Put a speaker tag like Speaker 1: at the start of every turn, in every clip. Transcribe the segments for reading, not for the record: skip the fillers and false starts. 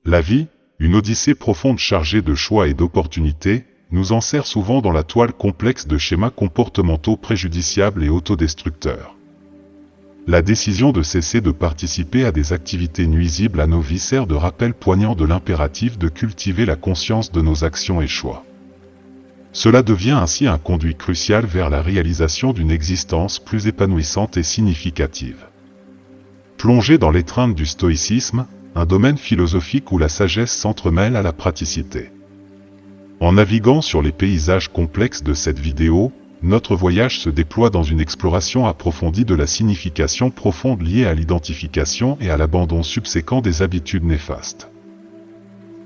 Speaker 1: La vie, une odyssée profonde chargée de choix et d'opportunités, nous enserre souvent dans la toile complexe de schémas comportementaux préjudiciables et autodestructeurs. La décision de cesser de participer à des activités nuisibles à nos vies sert de rappel poignant de l'impératif de cultiver la conscience de nos actions et choix. Cela devient ainsi un conduit crucial vers la réalisation d'une existence plus épanouissante et significative. Plongé dans l'étreinte du stoïcisme, un domaine philosophique où la sagesse s'entremêle à la praticité. En naviguant sur les paysages complexes de cette vidéo, notre voyage se déploie dans une exploration approfondie de la signification profonde liée à l'identification et à l'abandon subséquent des habitudes néfastes.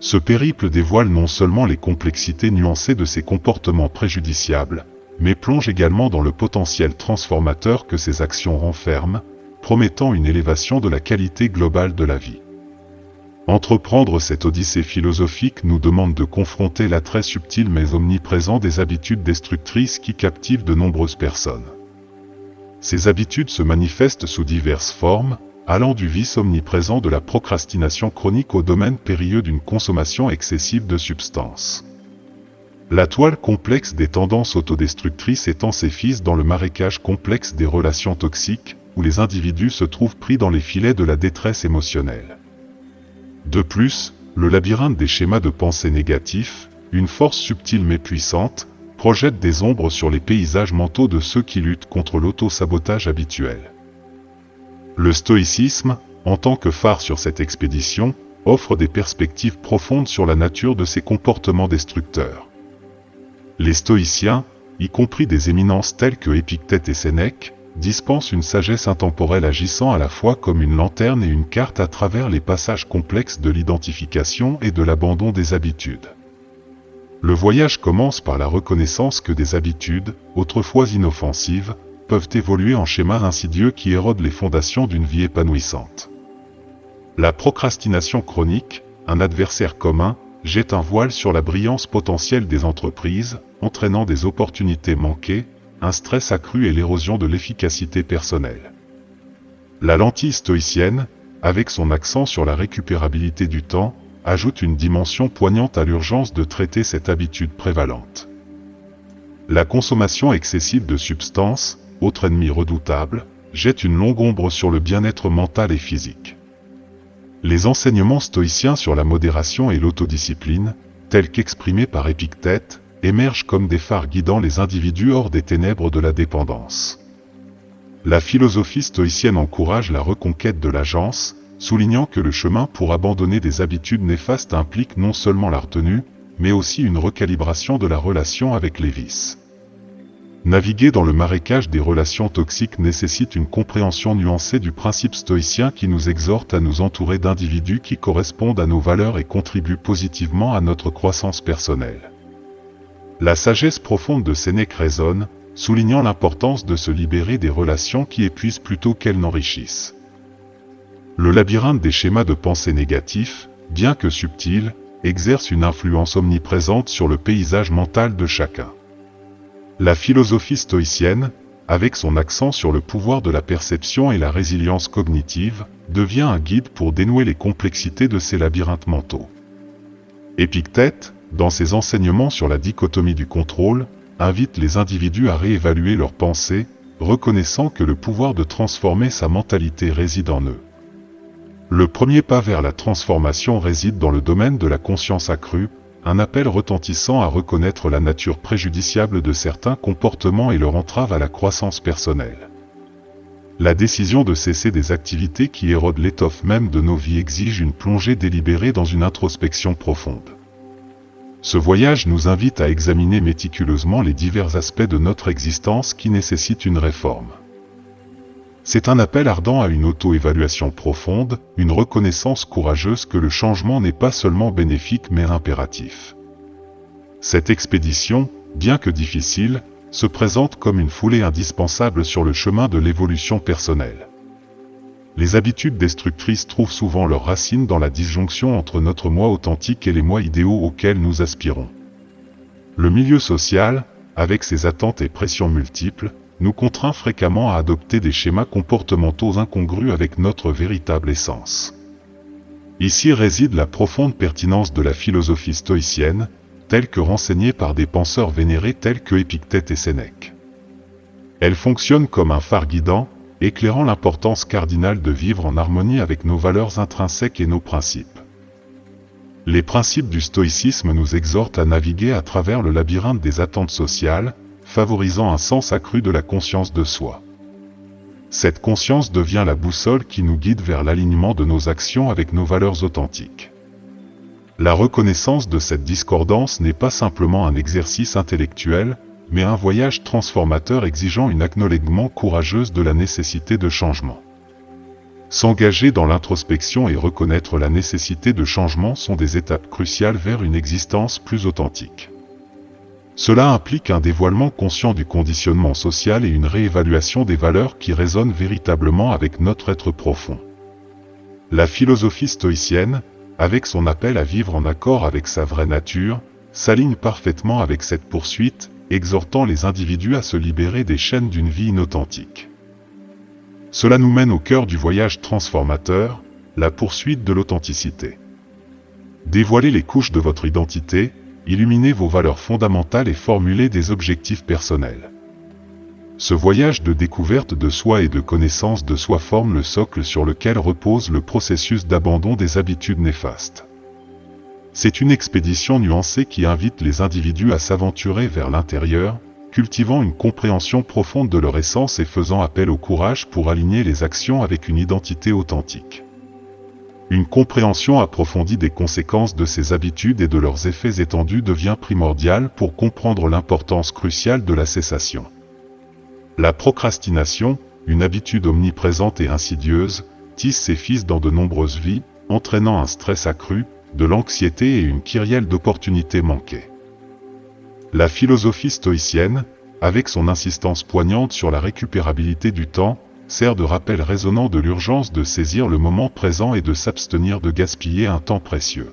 Speaker 1: Ce périple dévoile non seulement les complexités nuancées de ces comportements préjudiciables, mais plonge également dans le potentiel transformateur que ces actions renferment, promettant une élévation de la qualité globale de la vie. Entreprendre cette odyssée philosophique nous demande de confronter l'attrait subtil mais omniprésent des habitudes destructrices qui captivent de nombreuses personnes. Ces habitudes se manifestent sous diverses formes, allant du vice omniprésent de la procrastination chronique au domaine périlleux d'une consommation excessive de substances. La toile complexe des tendances autodestructrices étend ses fils dans le marécage complexe des relations toxiques, où les individus se trouvent pris dans les filets de la détresse émotionnelle. De plus, le labyrinthe des schémas de pensée négatifs, une force subtile mais puissante, projette des ombres sur les paysages mentaux de ceux qui luttent contre l'auto-sabotage habituel. Le stoïcisme, en tant que phare sur cette expédition, offre des perspectives profondes sur la nature de ces comportements destructeurs. Les stoïciens, y compris des éminences telles que Épictète et Sénèque, dispensent une sagesse intemporelle agissant à la fois comme une lanterne et une carte à travers les passages complexes de l'identification et de l'abandon des habitudes. Le voyage commence par la reconnaissance que des habitudes, autrefois inoffensives, peuvent évoluer en schémas insidieux qui érodent les fondations d'une vie épanouissante. La procrastination chronique, un adversaire commun, jette un voile sur la brillance potentielle des entreprises, entraînant des opportunités manquées, un stress accru et l'érosion de l'efficacité personnelle. La lentille stoïcienne, avec son accent sur la récupérabilité du temps, ajoute une dimension poignante à l'urgence de traiter cette habitude prévalente. La consommation excessive de substances, autre ennemi redoutable, jette une longue ombre sur le bien-être mental et physique. Les enseignements stoïciens sur la modération et l'autodiscipline, tels qu'exprimés par Épictète, émergent comme des phares guidant les individus hors des ténèbres de la dépendance. La philosophie stoïcienne encourage la reconquête de l'agence, soulignant que le chemin pour abandonner des habitudes néfastes implique non seulement la retenue, mais aussi une recalibration de la relation avec les vices. Naviguer dans le marécage des relations toxiques nécessite une compréhension nuancée du principe stoïcien qui nous exhorte à nous entourer d'individus qui correspondent à nos valeurs et contribuent positivement à notre croissance personnelle. La sagesse profonde de Sénèque résonne, soulignant l'importance de se libérer des relations qui épuisent plutôt qu'elles n'enrichissent. Le labyrinthe des schémas de pensée négatifs, bien que subtil, exerce une influence omniprésente sur le paysage mental de chacun. La philosophie stoïcienne, avec son accent sur le pouvoir de la perception et la résilience cognitive, devient un guide pour dénouer les complexités de ces labyrinthes mentaux. Épictète, dans ses enseignements sur la dichotomie du contrôle, invite les individus à réévaluer leurs pensées, reconnaissant que le pouvoir de transformer sa mentalité réside en eux. Le premier pas vers la transformation réside dans le domaine de la conscience accrue, un appel retentissant à reconnaître la nature préjudiciable de certains comportements et leur entrave à la croissance personnelle. La décision de cesser des activités qui érodent l'étoffe même de nos vies exige une plongée délibérée dans une introspection profonde. Ce voyage nous invite à examiner méticuleusement les divers aspects de notre existence qui nécessitent une réforme. C'est un appel ardent à une auto-évaluation profonde, une reconnaissance courageuse que le changement n'est pas seulement bénéfique mais impératif. Cette expédition, bien que difficile, se présente comme une foulée indispensable sur le chemin de l'évolution personnelle. Les habitudes destructrices trouvent souvent leurs racines dans la disjonction entre notre moi authentique et les moi idéaux auxquels nous aspirons. Le milieu social, avec ses attentes et pressions multiples, nous contraint fréquemment à adopter des schémas comportementaux incongrus avec notre véritable essence. Ici réside la profonde pertinence de la philosophie stoïcienne, telle que renseignée par des penseurs vénérés tels que Épictète et Sénèque. Elle fonctionne comme un phare guidant, éclairant l'importance cardinale de vivre en harmonie avec nos valeurs intrinsèques et nos principes. Les principes du stoïcisme nous exhortent à naviguer à travers le labyrinthe des attentes sociales, favorisant un sens accru de la conscience de soi. Cette conscience devient la boussole qui nous guide vers l'alignement de nos actions avec nos valeurs authentiques. La reconnaissance de cette discordance n'est pas simplement un exercice intellectuel, mais un voyage transformateur exigeant une acknowledgement courageuse de la nécessité de changement. S'engager dans l'introspection et reconnaître la nécessité de changement sont des étapes cruciales vers une existence plus authentique. Cela implique un dévoilement conscient du conditionnement social et une réévaluation des valeurs qui résonnent véritablement avec notre être profond. La philosophie stoïcienne, avec son appel à vivre en accord avec sa vraie nature, s'aligne parfaitement avec cette poursuite, exhortant les individus à se libérer des chaînes d'une vie inauthentique. Cela nous mène au cœur du voyage transformateur, la poursuite de l'authenticité. Dévoilez les couches de votre identité, illuminez vos valeurs fondamentales et formulez des objectifs personnels. Ce voyage de découverte de soi et de connaissance de soi forme le socle sur lequel repose le processus d'abandon des habitudes néfastes. C'est une expédition nuancée qui invite les individus à s'aventurer vers l'intérieur, cultivant une compréhension profonde de leur essence et faisant appel au courage pour aligner les actions avec une identité authentique. Une compréhension approfondie des conséquences de ces habitudes et de leurs effets étendus devient primordiale pour comprendre l'importance cruciale de la cessation. La procrastination, une habitude omniprésente et insidieuse, tisse ses fils dans de nombreuses vies, entraînant un stress accru, de l'anxiété et une kyrielle d'opportunités manquées. La philosophie stoïcienne, avec son insistance poignante sur la récupérabilité du temps, sert de rappel résonnant de l'urgence de saisir le moment présent et de s'abstenir de gaspiller un temps précieux.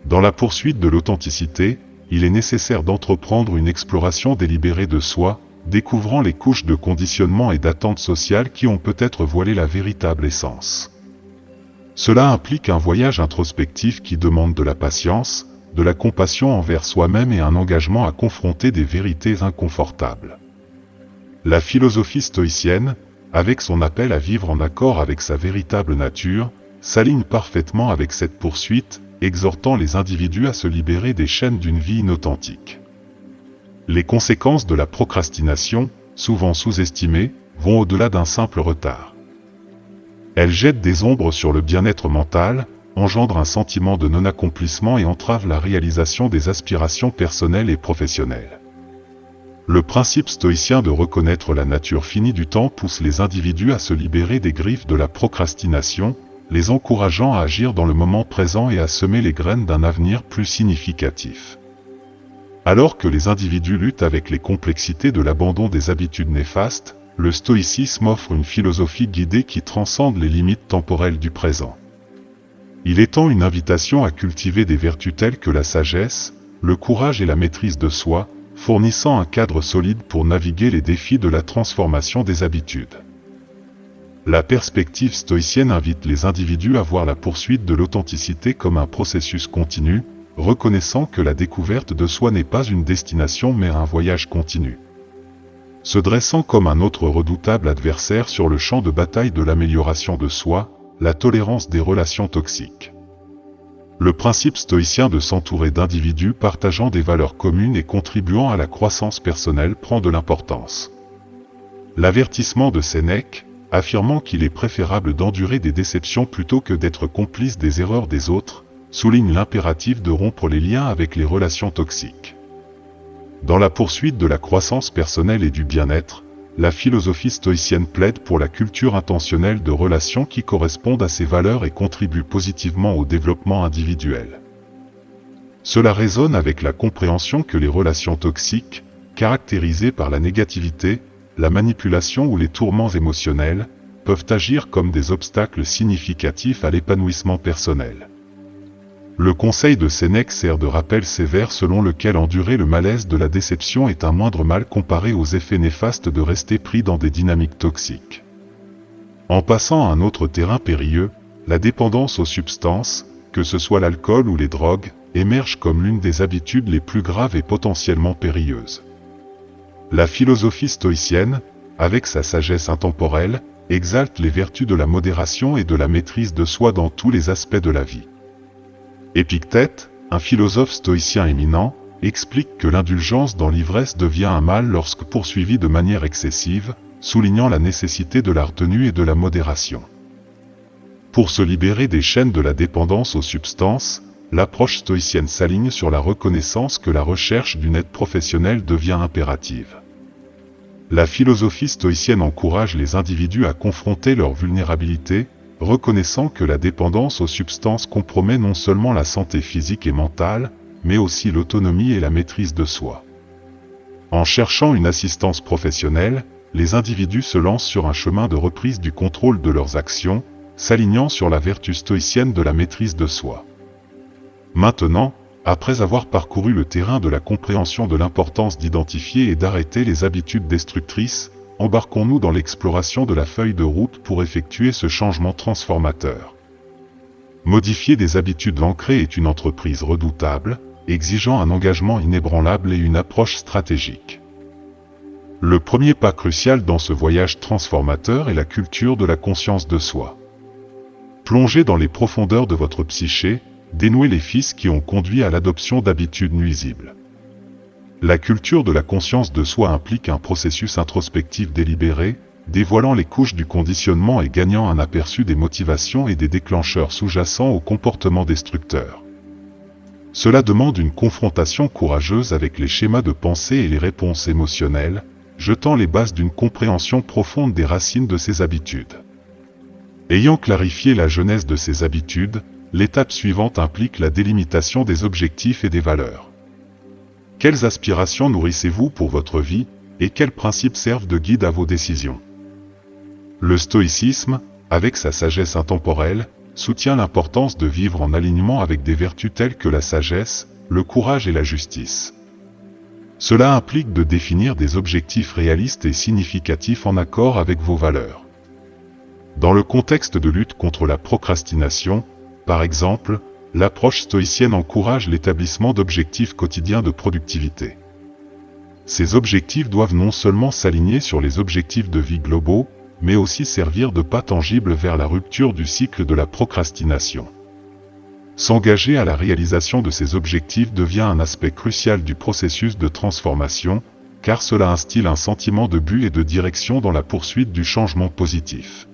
Speaker 1: Dans la poursuite de l'authenticité, il est nécessaire d'entreprendre une exploration délibérée de soi, découvrant les couches de conditionnement et d'attentes sociales qui ont peut-être voilé la véritable essence. Cela implique un voyage introspectif qui demande de la patience, de la compassion envers soi-même et un engagement à confronter des vérités inconfortables. La philosophie stoïcienne, avec son appel à vivre en accord avec sa véritable nature, s'aligne parfaitement avec cette poursuite, exhortant les individus à se libérer des chaînes d'une vie inauthentique. Les conséquences de la procrastination, souvent sous-estimées, vont au-delà d'un simple retard. Elles jettent des ombres sur le bien-être mental, engendrent un sentiment de non-accomplissement et entravent la réalisation des aspirations personnelles et professionnelles. Le principe stoïcien de reconnaître la nature finie du temps pousse les individus à se libérer des griffes de la procrastination, les encourageant à agir dans le moment présent et à semer les graines d'un avenir plus significatif. Alors que les individus luttent avec les complexités de l'abandon des habitudes néfastes, le stoïcisme offre une philosophie guidée qui transcende les limites temporelles du présent. Il étend une invitation à cultiver des vertus telles que la sagesse, le courage et la maîtrise de soi, fournissant un cadre solide pour naviguer les défis de la transformation des habitudes. La perspective stoïcienne invite les individus à voir la poursuite de l'authenticité comme un processus continu, reconnaissant que la découverte de soi n'est pas une destination mais un voyage continu. Se dressant comme un autre redoutable adversaire sur le champ de bataille de l'amélioration de soi, la tolérance des relations toxiques. Le principe stoïcien de s'entourer d'individus partageant des valeurs communes et contribuant à la croissance personnelle prend de l'importance. L'avertissement de Sénèque, affirmant qu'il est préférable d'endurer des déceptions plutôt que d'être complice des erreurs des autres, souligne l'impératif de rompre les liens avec les relations toxiques. Dans la poursuite de la croissance personnelle et du bien-être, la philosophie stoïcienne plaide pour la culture intentionnelle de relations qui correspondent à ses valeurs et contribuent positivement au développement individuel. Cela résonne avec la compréhension que les relations toxiques, caractérisées par la négativité, la manipulation ou les tourments émotionnels, peuvent agir comme des obstacles significatifs à l'épanouissement personnel. Le conseil de Sénèque sert de rappel sévère selon lequel endurer le malaise de la déception est un moindre mal comparé aux effets néfastes de rester pris dans des dynamiques toxiques. En passant à un autre terrain périlleux, la dépendance aux substances, que ce soit l'alcool ou les drogues, émerge comme l'une des habitudes les plus graves et potentiellement périlleuses. La philosophie stoïcienne, avec sa sagesse intemporelle, exalte les vertus de la modération et de la maîtrise de soi dans tous les aspects de la vie. Épictète, un philosophe stoïcien éminent, explique que l'indulgence dans l'ivresse devient un mal lorsque poursuivie de manière excessive, soulignant la nécessité de la retenue et de la modération. Pour se libérer des chaînes de la dépendance aux substances, l'approche stoïcienne s'aligne sur la reconnaissance que la recherche d'une aide professionnelle devient impérative. La philosophie stoïcienne encourage les individus à confronter leur vulnérabilité, reconnaissant que la dépendance aux substances compromet non seulement la santé physique et mentale, mais aussi l'autonomie et la maîtrise de soi. En cherchant une assistance professionnelle, les individus se lancent sur un chemin de reprise du contrôle de leurs actions, s'alignant sur la vertu stoïcienne de la maîtrise de soi. Maintenant, après avoir parcouru le terrain de la compréhension de l'importance d'identifier et d'arrêter les habitudes destructrices, embarquons-nous dans l'exploration de la feuille de route pour effectuer ce changement transformateur. Modifier des habitudes ancrées est une entreprise redoutable, exigeant un engagement inébranlable et une approche stratégique. Le premier pas crucial dans ce voyage transformateur est la culture de la conscience de soi. Plongez dans les profondeurs de votre psyché, dénouez les fils qui ont conduit à l'adoption d'habitudes nuisibles. La culture de la conscience de soi implique un processus introspectif délibéré, dévoilant les couches du conditionnement et gagnant un aperçu des motivations et des déclencheurs sous-jacents au comportement destructeur. Cela demande une confrontation courageuse avec les schémas de pensée et les réponses émotionnelles, jetant les bases d'une compréhension profonde des racines de ces habitudes. Ayant clarifié la genèse de ces habitudes, l'étape suivante implique la délimitation des objectifs et des valeurs. Quelles aspirations nourrissez-vous pour votre vie, et quels principes servent de guide à vos décisions? Le stoïcisme, avec sa sagesse intemporelle, soutient l'importance de vivre en alignement avec des vertus telles que la sagesse, le courage et la justice. Cela implique de définir des objectifs réalistes et significatifs en accord avec vos valeurs. Dans le contexte de lutte contre la procrastination, par exemple, l'approche stoïcienne encourage l'établissement d'objectifs quotidiens de productivité. Ces objectifs doivent non seulement s'aligner sur les objectifs de vie globaux, mais aussi servir de pas tangible vers la rupture du cycle de la procrastination. S'engager à la réalisation de ces objectifs devient un aspect crucial du processus de transformation, car cela instille un sentiment de but et de direction dans la poursuite du changement positif.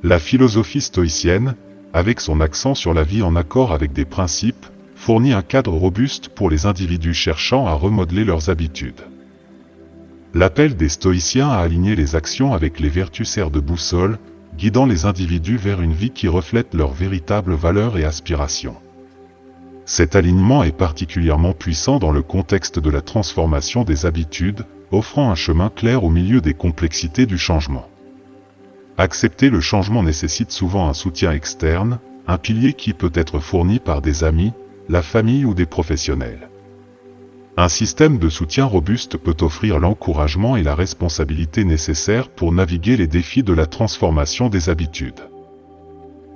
Speaker 1: La philosophie stoïcienne, avec son accent sur la vie en accord avec des principes, fournit un cadre robuste pour les individus cherchant à remodeler leurs habitudes. L'appel des stoïciens à aligner les actions avec les vertus sert de boussole, guidant les individus vers une vie qui reflète leurs véritables valeurs et aspirations. Cet alignement est particulièrement puissant dans le contexte de la transformation des habitudes, offrant un chemin clair au milieu des complexités du changement. Accepter le changement nécessite souvent un soutien externe, un pilier qui peut être fourni par des amis, la famille ou des professionnels. Un système de soutien robuste peut offrir l'encouragement et la responsabilité nécessaires pour naviguer les défis de la transformation des habitudes.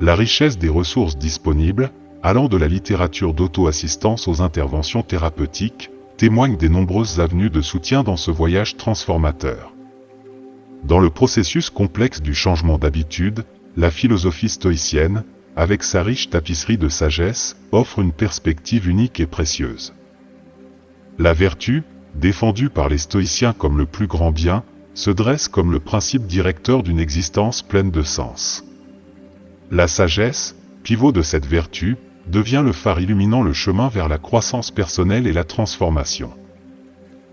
Speaker 1: La richesse des ressources disponibles, allant de la littérature d'auto-assistance aux interventions thérapeutiques, témoigne des nombreuses avenues de soutien dans ce voyage transformateur. Dans le processus complexe du changement d'habitude, la philosophie stoïcienne, avec sa riche tapisserie de sagesse, offre une perspective unique et précieuse. La vertu, défendue par les stoïciens comme le plus grand bien, se dresse comme le principe directeur d'une existence pleine de sens. La sagesse, pivot de cette vertu, devient le phare illuminant le chemin vers la croissance personnelle et la transformation.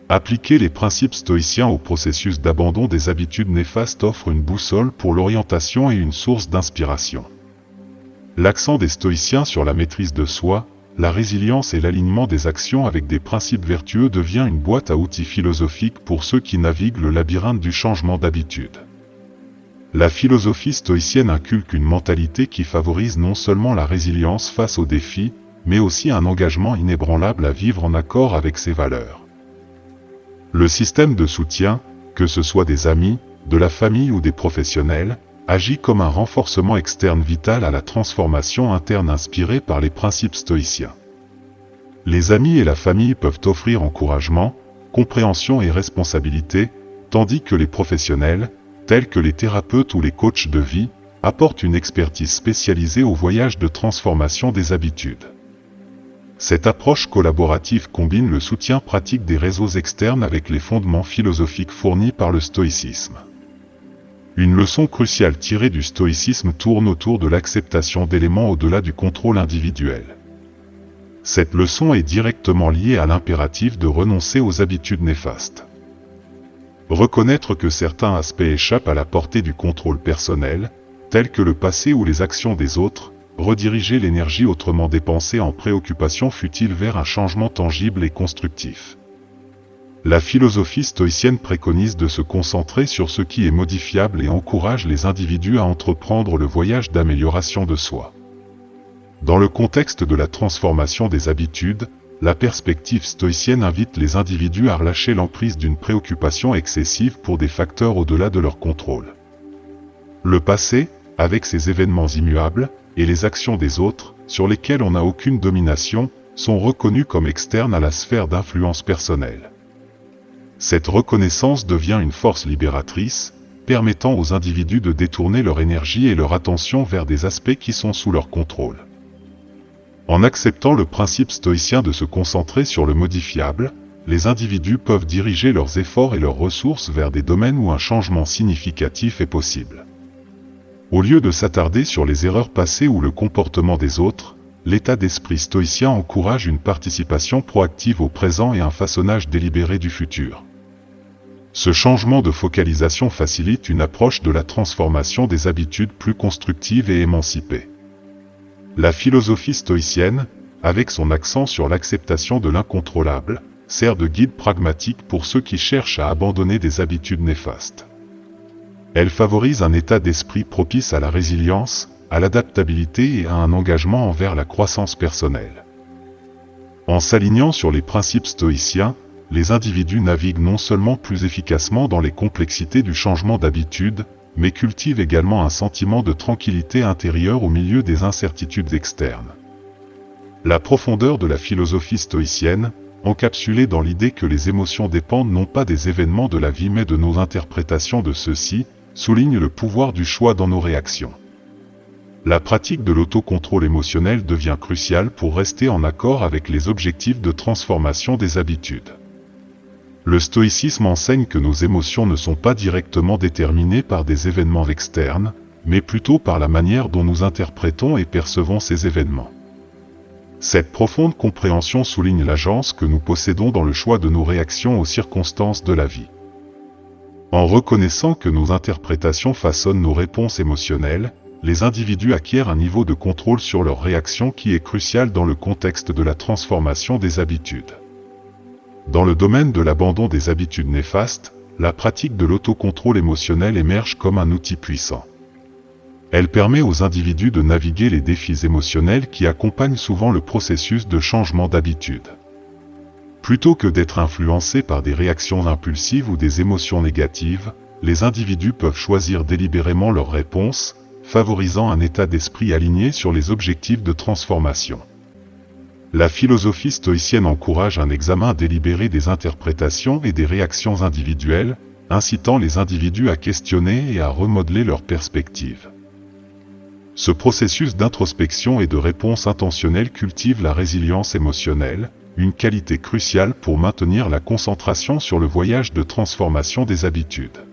Speaker 1: Appliquer les principes stoïciens au processus d'abandon des habitudes néfastes offre une boussole pour l'orientation et une source d'inspiration. L'accent des stoïciens sur la maîtrise de soi, la résilience et l'alignement des actions avec des principes vertueux devient une boîte à outils philosophique pour ceux qui naviguent le labyrinthe du changement d'habitude. La philosophie stoïcienne inculque une mentalité qui favorise non seulement la résilience face aux défis, mais aussi un engagement inébranlable à vivre en accord avec ses valeurs. Le système de soutien, que ce soit des amis, de la famille ou des professionnels, agit comme un renforcement externe vital à la transformation interne inspirée par les principes stoïciens. Les amis et la famille peuvent offrir encouragement, compréhension et responsabilité, tandis que les professionnels, tels que les thérapeutes ou les coachs de vie, apportent une expertise spécialisée au voyage de transformation des habitudes. Cette approche collaborative combine le soutien pratique des réseaux externes avec les fondements philosophiques fournis par le stoïcisme. Une leçon cruciale tirée du stoïcisme tourne autour de l'acceptation d'éléments au-delà du contrôle individuel. Cette leçon est directement liée à l'impératif de renoncer aux habitudes néfastes. Reconnaître que certains aspects échappent à la portée du contrôle personnel, tels que le passé ou les actions des autres, rediriger l'énergie autrement dépensée en préoccupation futile vers un changement tangible et constructif. La philosophie stoïcienne préconise de se concentrer sur ce qui est modifiable et encourage les individus à entreprendre le voyage d'amélioration de soi. Dans le contexte de la transformation des habitudes, la perspective stoïcienne invite les individus à relâcher l'emprise d'une préoccupation excessive pour des facteurs au-delà de leur contrôle. Le passé, avec ses événements immuables, et les actions des autres, sur lesquelles on n'a aucune domination, sont reconnus comme externes à la sphère d'influence personnelle. Cette reconnaissance devient une force libératrice, permettant aux individus de détourner leur énergie et leur attention vers des aspects qui sont sous leur contrôle. En acceptant le principe stoïcien de se concentrer sur le modifiable, les individus peuvent diriger leurs efforts et leurs ressources vers des domaines où un changement significatif est possible. Au lieu de s'attarder sur les erreurs passées ou le comportement des autres, l'état d'esprit stoïcien encourage une participation proactive au présent et un façonnage délibéré du futur. Ce changement de focalisation facilite une approche de la transformation des habitudes plus constructive et émancipée. La philosophie stoïcienne, avec son accent sur l'acceptation de l'incontrôlable, sert de guide pragmatique pour ceux qui cherchent à abandonner des habitudes néfastes. Elle favorise un état d'esprit propice à la résilience, à l'adaptabilité et à un engagement envers la croissance personnelle. En s'alignant sur les principes stoïciens, les individus naviguent non seulement plus efficacement dans les complexités du changement d'habitude, mais cultivent également un sentiment de tranquillité intérieure au milieu des incertitudes externes. La profondeur de la philosophie stoïcienne, encapsulée dans l'idée que les émotions dépendent non pas des événements de la vie mais de nos interprétations de ceux-ci, souligne le pouvoir du choix dans nos réactions. La pratique de l'autocontrôle émotionnel devient cruciale pour rester en accord avec les objectifs de transformation des habitudes. Le stoïcisme enseigne que nos émotions ne sont pas directement déterminées par des événements externes, mais plutôt par la manière dont nous interprétons et percevons ces événements. Cette profonde compréhension souligne l'agence que nous possédons dans le choix de nos réactions aux circonstances de la vie. En reconnaissant que nos interprétations façonnent nos réponses émotionnelles, les individus acquièrent un niveau de contrôle sur leurs réactions qui est crucial dans le contexte de la transformation des habitudes. Dans le domaine de l'abandon des habitudes néfastes, la pratique de l'autocontrôle émotionnel émerge comme un outil puissant. Elle permet aux individus de naviguer les défis émotionnels qui accompagnent souvent le processus de changement d'habitude. Plutôt que d'être influencés par des réactions impulsives ou des émotions négatives, les individus peuvent choisir délibérément leurs réponses, favorisant un état d'esprit aligné sur les objectifs de transformation. La philosophie stoïcienne encourage un examen délibéré des interprétations et des réactions individuelles, incitant les individus à questionner et à remodeler leurs perspectives. Ce processus d'introspection et de réponse intentionnelle cultive la résilience émotionnelle, une qualité cruciale pour maintenir la concentration sur le voyage de transformation des habitudes.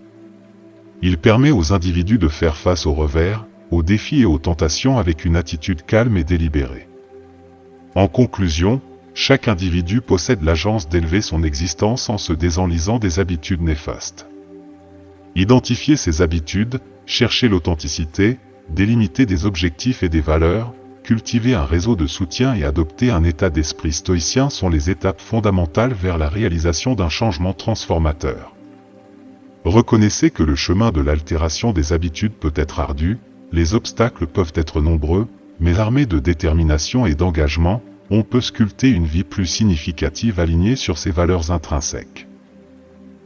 Speaker 1: Il permet aux individus de faire face aux revers, aux défis et aux tentations avec une attitude calme et délibérée. En conclusion, chaque individu possède l'agence d'élever son existence en se désenlisant des habitudes néfastes. Identifier ses habitudes, chercher l'authenticité, délimiter des objectifs et des valeurs, cultiver un réseau de soutien et adopter un état d'esprit stoïcien sont les étapes fondamentales vers la réalisation d'un changement transformateur. Reconnaissez que le chemin de l'altération des habitudes peut être ardu, les obstacles peuvent être nombreux, mais armés de détermination et d'engagement, on peut sculpter une vie plus significative alignée sur ses valeurs intrinsèques.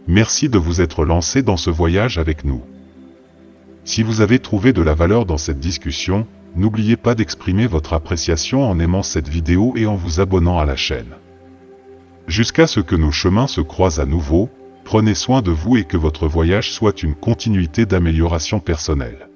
Speaker 1: Merci de vous être lancé dans ce voyage avec nous. Si vous avez trouvé de la valeur dans cette discussion, n'oubliez pas d'exprimer votre appréciation en aimant cette vidéo et en vous abonnant à la chaîne. Jusqu'à ce que nos chemins se croisent à nouveau, prenez soin de vous et que votre voyage soit une continuité d'amélioration personnelle.